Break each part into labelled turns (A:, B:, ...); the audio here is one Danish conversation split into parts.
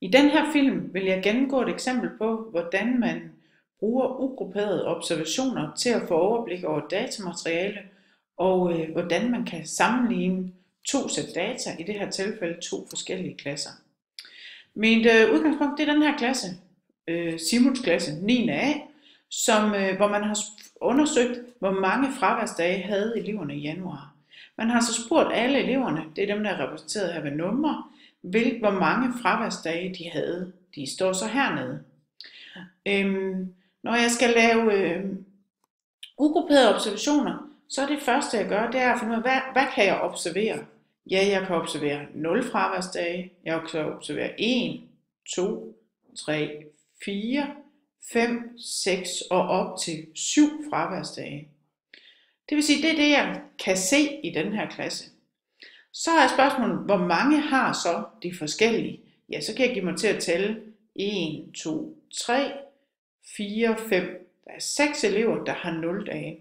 A: I den her film vil jeg gennemgå et eksempel på, hvordan man bruger ugrupperede observationer til at få overblik over datamateriale, og hvordan man kan sammenligne to sæt data, i det her tilfælde to forskellige klasser. Mit udgangspunkt det er den her klasse, Simuts klasse 9. A, hvor man har undersøgt, hvor mange fraværsdage havde eleverne i januar. Man har så spurgt alle eleverne, det er dem, der er repræsenteret her ved numre, hvor mange fraværsdage de havde. De står så hernede. Når jeg skal lave ugrupperede observationer, så er det første jeg gør, det er at finde ud af, hvad kan jeg observere? Ja, jeg kan observere 0 fraværsdage, jeg kan observere 1, 2, 3, 4, 5, 6 og op til 7 fraværsdage. Det vil sige, det er det, jeg kan se i den her klasse. Så er spørgsmålet, hvor mange har så de forskellige? Ja, så kan jeg give mig til at tælle 1, 2, 3, 4, 5. Der er 6 elever, der har 0 dage.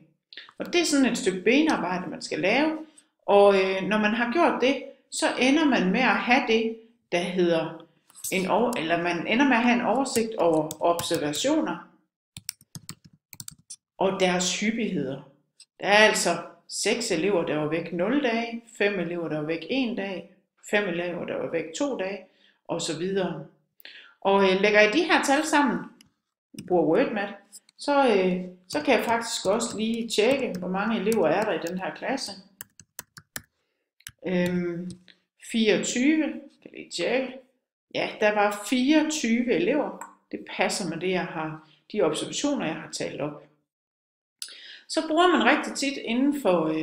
A: Og det er sådan et stykke benarbejde, man skal lave. Og når man har gjort det, så ender man med at have det, der hedder man ender med at have en oversigt over observationer og deres hyppigheder. Der er altså 6 elever, der var væk 0 dage, 5 elever, der var væk 1 dag, 5 elever, der var væk 2 dage, osv. Og lægger jeg de her tal sammen, bruger WordMath, så kan jeg faktisk også lige tjekke, hvor mange elever er der i den her klasse. 24, kan lige tjekke. Ja, der var 24 elever. Det passer med det, de observationer, jeg har talt op. Så bruger man rigtig tit inden for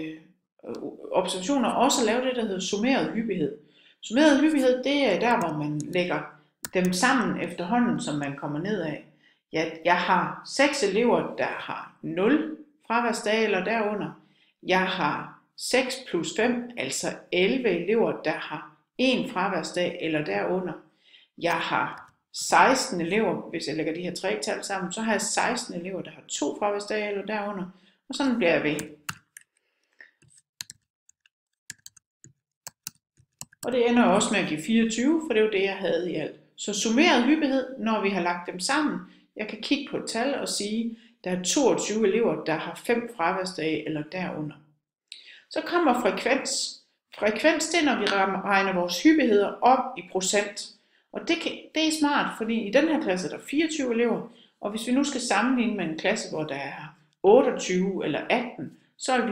A: observationer også at lave det, der hedder summeret hyppighed. Summeret hyppighed, det er der, hvor man lægger dem sammen efterhånden, som man kommer nedad. Jeg har 6 elever, der har 0 fraværsdage eller derunder. Jeg har 6 plus 5, altså 11 elever, der har 1 fraværsdag eller derunder. Jeg har 16 elever, hvis jeg lægger de her 3 tal sammen, så har jeg 16 elever, der har 2 fraværsdage eller derunder. Og sådan bliver jeg ved. Og det ender også med at give 24, for det er jo det, jeg havde i alt. Så summeret hyppighed, når vi har lagt dem sammen. Jeg kan kigge på et tal og sige, der er 22 elever, der har 5 fraværsdage eller derunder. Så kommer frekvens. Frekvens, det er, når vi regner vores hyppigheder op i procent. Og det er smart, fordi i den her klasse er der 24 elever, og hvis vi nu skal sammenligne med en klasse, hvor der er 28 eller 18, så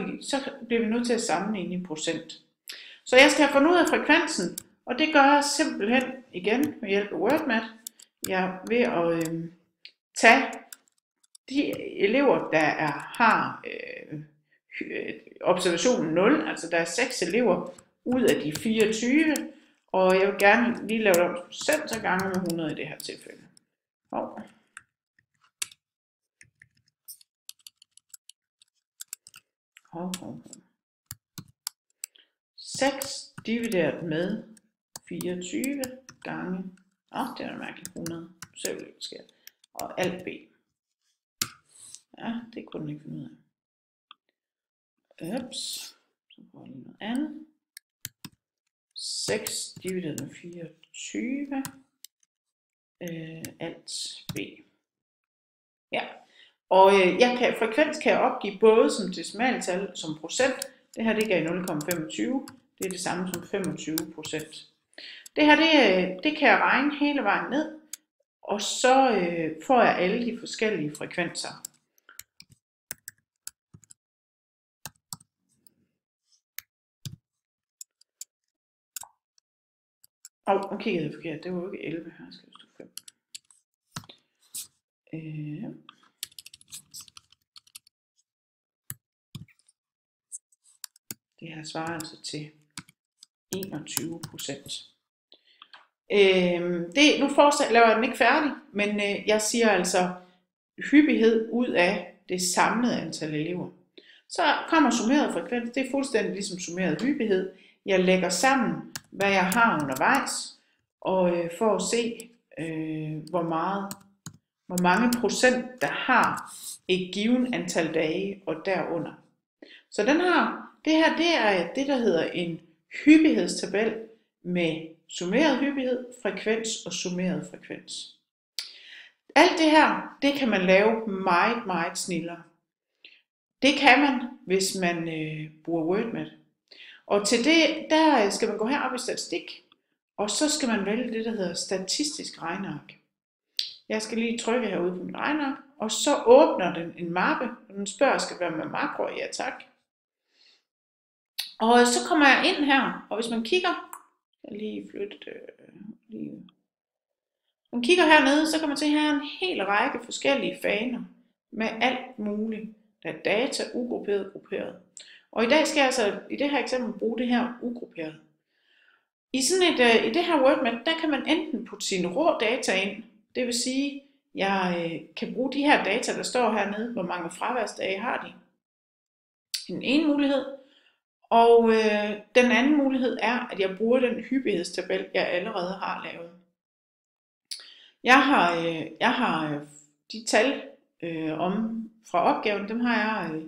A: bliver vi nødt til at sammenligne i procent. Så jeg skal have fundet ud af frekvensen, og det gør jeg simpelthen igen med hjælp af WordMath. Jeg er ved at tage de elever, der har observationen 0, altså der er 6 elever ud af de 24, og jeg vil gerne lige lave det om procent, så gange med 100 i det her tilfælde. 6 divideret med 24 gange, det er da mærkeligt, 100, så vil det sker, og alt b. Ja, det kunne den ikke finde ud af. Ups, så prøver jeg lige noget andet. 6 divideret med 24, alt b. Ja, og frekvens kan jeg opgive både som decimaltal som procent. Det her det gav 0,25. Det er det samme som 25%. Det her det kan jeg regne hele vejen ned, og så får jeg alle de forskellige frekvenser. Nu kiggede jeg forkert. Det var jo ikke 11 her. Skal stå 5. Det her svarer altså til 21%. Nu laver jeg den ikke færdig, men jeg siger altså hyppighed ud af det samlede antal elever. Så kommer summeret frekvens, det er fuldstændig ligesom summeret hyppighed. Jeg lægger sammen, hvad jeg har undervejs, og for at se, hvor mange procent, der har et givet antal dage og derunder. Så det her, det er det, der hedder en hyppighedstabel med summeret hyppighed, frekvens og summeret frekvens. Alt det her, det kan man lave meget, meget snillere. Det kan man, hvis man bruger WordMath. Og til det, der skal man gå herop i statistik, og så skal man vælge det, der hedder statistisk regneark. Jeg skal lige trykke herude på min regneark, og så åbner den en mappe, og den spørger, skal være med makro, ja tak. Og så kommer jeg ind her, og hvis man kigger, jeg lige flytte man kigger hernede, så kan man se her en hel række forskellige faner med alt muligt. Der er data, ugrupperet, grupperet. Og i dag skal jeg altså i det her eksempel bruge det her ugrupperet. I det her WordMath, der kan man enten putte sine rå data ind, det vil sige, jeg kan bruge de her data, der står hernede, hvor mange fraværsdage har de. Den ene mulighed. Og den anden mulighed er, at jeg bruger den hyppighedstabel, jeg allerede har lavet. Jeg har de tal fra opgaven, dem har jeg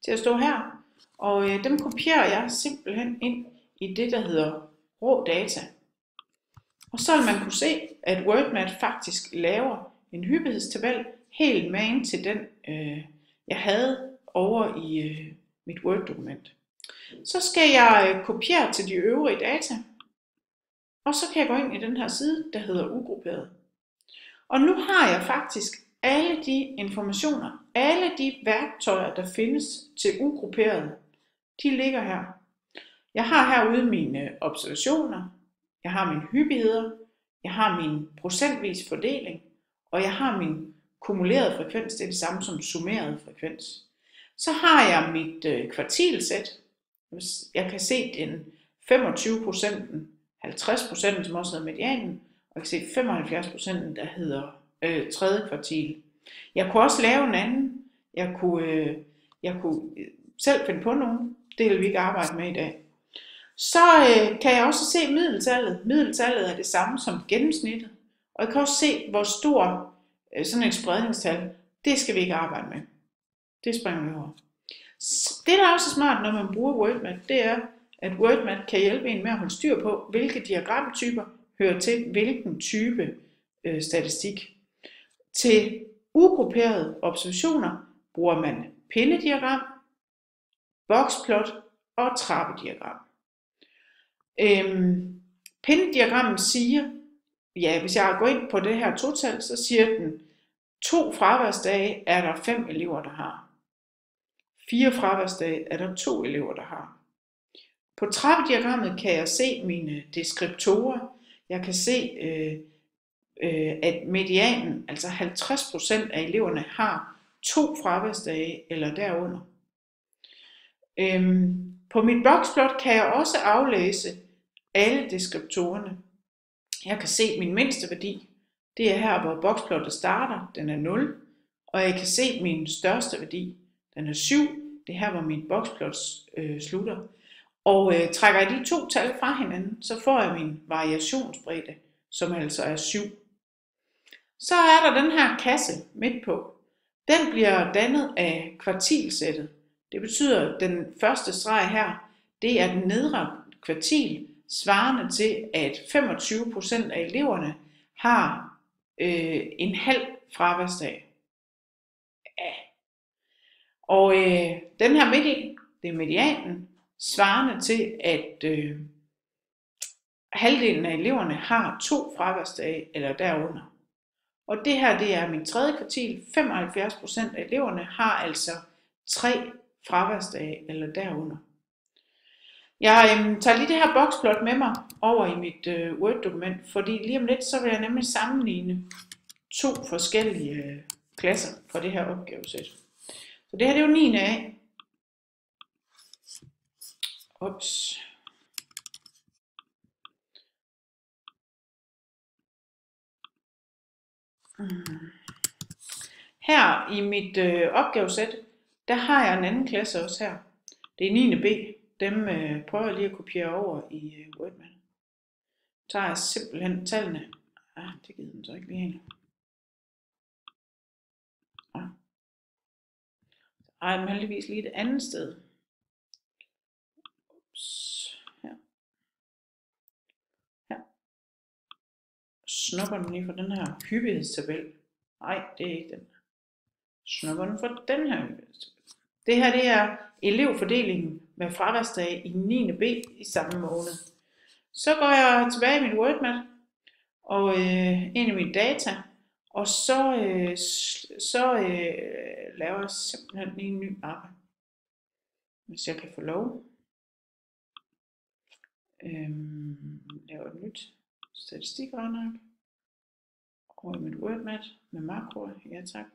A: til at stå her. Og dem kopierer jeg simpelthen ind i det, der hedder rå data. Og så vil man kunne se, at WordMath faktisk laver en hyppighedstabel helt magen til den, jeg havde over i mit Word-dokument. Så skal jeg kopiere til de øvrige data, og så kan jeg gå ind i den her side, der hedder ugrupperet. Og nu har jeg faktisk alle de informationer, alle de værktøjer, der findes til ugrupperet, de ligger her. Jeg har herude mine observationer, jeg har mine hyppigheder, jeg har min procentvis fordeling, og jeg har min kumulerede frekvens, det er det samme som summeret frekvens. Så har jeg mit kvartilsæt. Jeg kan se den 25%, 50%, som også hedder medianen, og jeg kan se 75%, der hedder tredje kvartil. Jeg kunne også lave en anden. Jeg kunne selv finde på nogen. Det vil vi ikke arbejde med i dag. Så kan jeg også se middeltallet. Middeltallet er det samme som gennemsnittet. Og jeg kan også se, hvor stor sådan et spredningstal, det skal vi ikke arbejde med. Det springer vi over. Det, der er også smart, når man bruger WordMath, det er, at WordMath kan hjælpe en med at holde styr på, hvilke diagramtyper hører til hvilken type statistik. Til ugrupperede observationer bruger man pindediagram, boksplot og trappediagram. Pindediagrammet siger, ja, hvis jeg går ind på det her total, så siger den, 2 fraværsdage er der 5 elever, der har. 4 fraværsdage er der 2 elever, der har. På trappediagrammet kan jeg se mine deskriptorer. Jeg kan se, at medianen, altså 50% af eleverne, har 2 fraværsdage eller derunder. På mit boksplot kan jeg også aflæse alle deskriptorerne. Jeg kan se min mindste værdi. Det er her, hvor boksplottet starter. Den er 0. Og jeg kan se min største værdi. Den er 7. Det er her, hvor min boksplot slutter. Og trækker jeg de to tal fra hinanden, så får jeg min variationsbredde, som altså er 7. Så er der den her kasse midt på. Den bliver dannet af kvartilsættet. Det betyder, at den første streg her, det er den nedre kvartil, svarende til, at 25% af eleverne har en halv fraværsdag. Ja. Og den her midt i, det er medianen, svarende til, at halvdelen af eleverne har 2 fraværsdage eller derunder. Og det her, det er min tredje kvartil. 75% af eleverne har altså 3 fraværsdage eller derunder. Jeg tager lige det her boksplot med mig over i mit Word-dokument, fordi lige om lidt, så vil jeg nemlig sammenligne 2 forskellige klasser fra det her opgavesæt. Så det her, det er jo 9. A. Ups. Her i mit opgavesæt, der har jeg en anden klasse også her. Det er 9. B. Dem prøver jeg lige at kopiere over i WordMath. Så tager jeg simpelthen tallene. Det gider den så ikke lige hen. Ej, men heldigvis lige et andet sted. Ups. Her. snupper den lige fra den her hyppighedstabel. Nej, det er ikke den. Snupper den fra den her hyppighedstabel. Det her det er elevfordelingen med fraværsdage i 9. B i samme måned. Så går jeg tilbage i mit WordMat og ind i mit data, og så laver jeg simpelthen lige en ny mappe, hvis jeg kan få lov. Laver et nyt statistikregneark over i mit WordMat med makroer. Ja tak.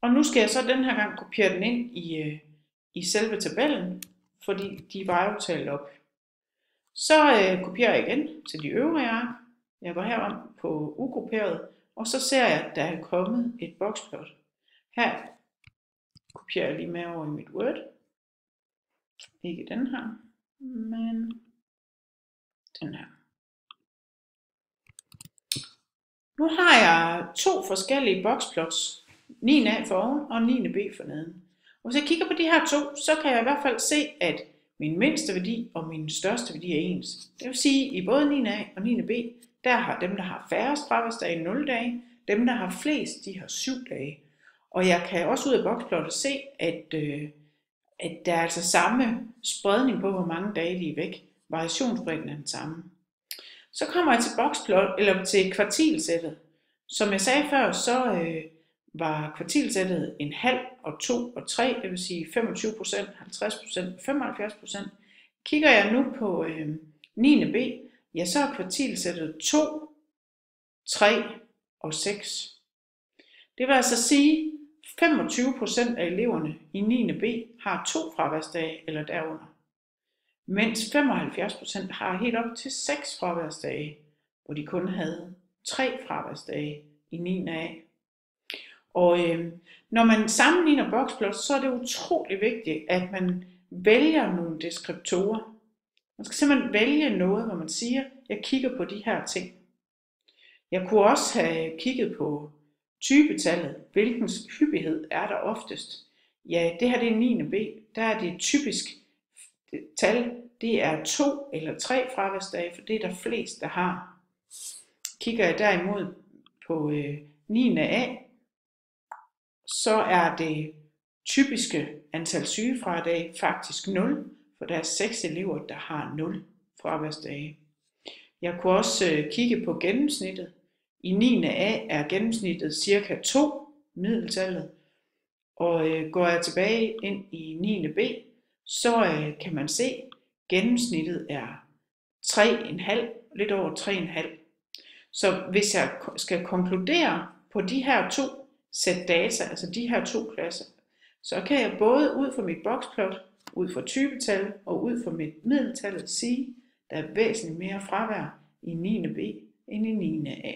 A: Og nu skal jeg så den her gang kopiere den ind i selve tabellen, fordi de var jo talt op. Så kopierer jeg igen til de øvrige ark. Jeg går herom på ugrupperet, og så ser jeg, at der er kommet et boxplot. Her kopierer jeg lige med over i mit Word. Ikke den her, men den her. Nu har jeg to forskellige boxplots. 9A for oven og 9B for neden. Og hvis jeg kigger på de her to, så kan jeg i hvert fald se, at min mindste værdi og min største værdi er ens. Det vil sige, at i både 9A og 9B, der har dem, der har færrest fraværsdage 0 dage, dem, der har flest, de har 7 dage. Og jeg kan også ud af boxplottet se, at der er altså samme spredning på, hvor mange dage de er væk. Variationsbredden er den samme. Så kommer jeg til boxplot, eller til kvartilsættet. Som jeg sagde før, så var kvartilsættet en halv og 2 og 3, det vil sige 25%, 50%, 75%. Kigger jeg nu på 9. B, ja, så er kvartilsættet 2, 3 og 6. Det vil altså sige, 25% af eleverne i 9. B har 2 fraværsdage eller derunder, mens 75% har helt op til 6 fraværsdage, hvor de kun havde 3 fraværsdage i 9. A. Og når man sammenligner boxplots, så er det utrolig vigtigt, at man vælger nogle deskriptorer. Man skal simpelthen vælge noget, hvor man siger, jeg kigger på de her ting. Jeg kunne også have kigget på typetallet. Hvilken hyppighed er der oftest? Ja, det her det er 9. B. Der er det typisk tal. Det er 2 eller 3 fraværsdage, for det er der flest, der har. Kigger jeg derimod på 9. A, så er det typiske antal sygefradage faktisk 0, for der er 6 elever, der har 0 fraværsdage. Jeg kunne også kigge på gennemsnittet. I 9. A er gennemsnittet cirka 2, middeltallet. Og går jeg tilbage ind i 9. B, så kan man se, at gennemsnittet er 3,5, lidt over 3,5. Så hvis jeg skal konkludere på de her to sæt data, altså de her to klasser, så kan jeg både ud fra mit boxplot, ud fra typetal og ud fra mit middeltal sige, at der er væsentligt mere fravær i 9. B end i 9. A.